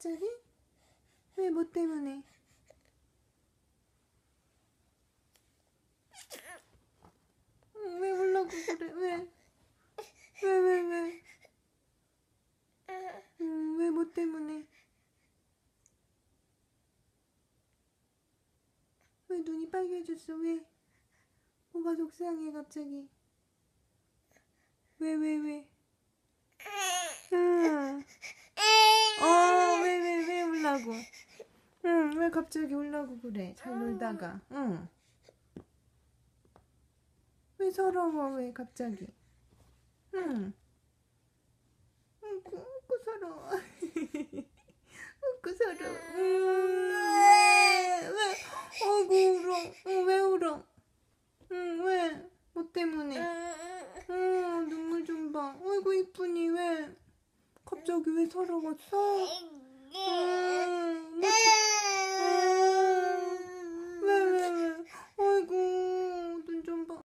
갑자기? 왜, 뭐 때문에? 왜 울라고 그래? 왜? 왜? 왜, 뭐 때문에? 왜 눈이 빨개졌어? 왜? 뭐가 속상해 갑자기? 왜? 응. 왜 울라고? 응, 왜 갑자기 울라고 그래? 잘 놀다가. 응. 왜 서러워? 왜 갑자기? 응. 웃고 서러워. 웃고 서러워. 왜? 어구 울어. 왜 울어? 왜? 뭐 때문에? 눈물 좀 봐. 어이구 이쁘니 왜? 갑자기 왜 서러웠어?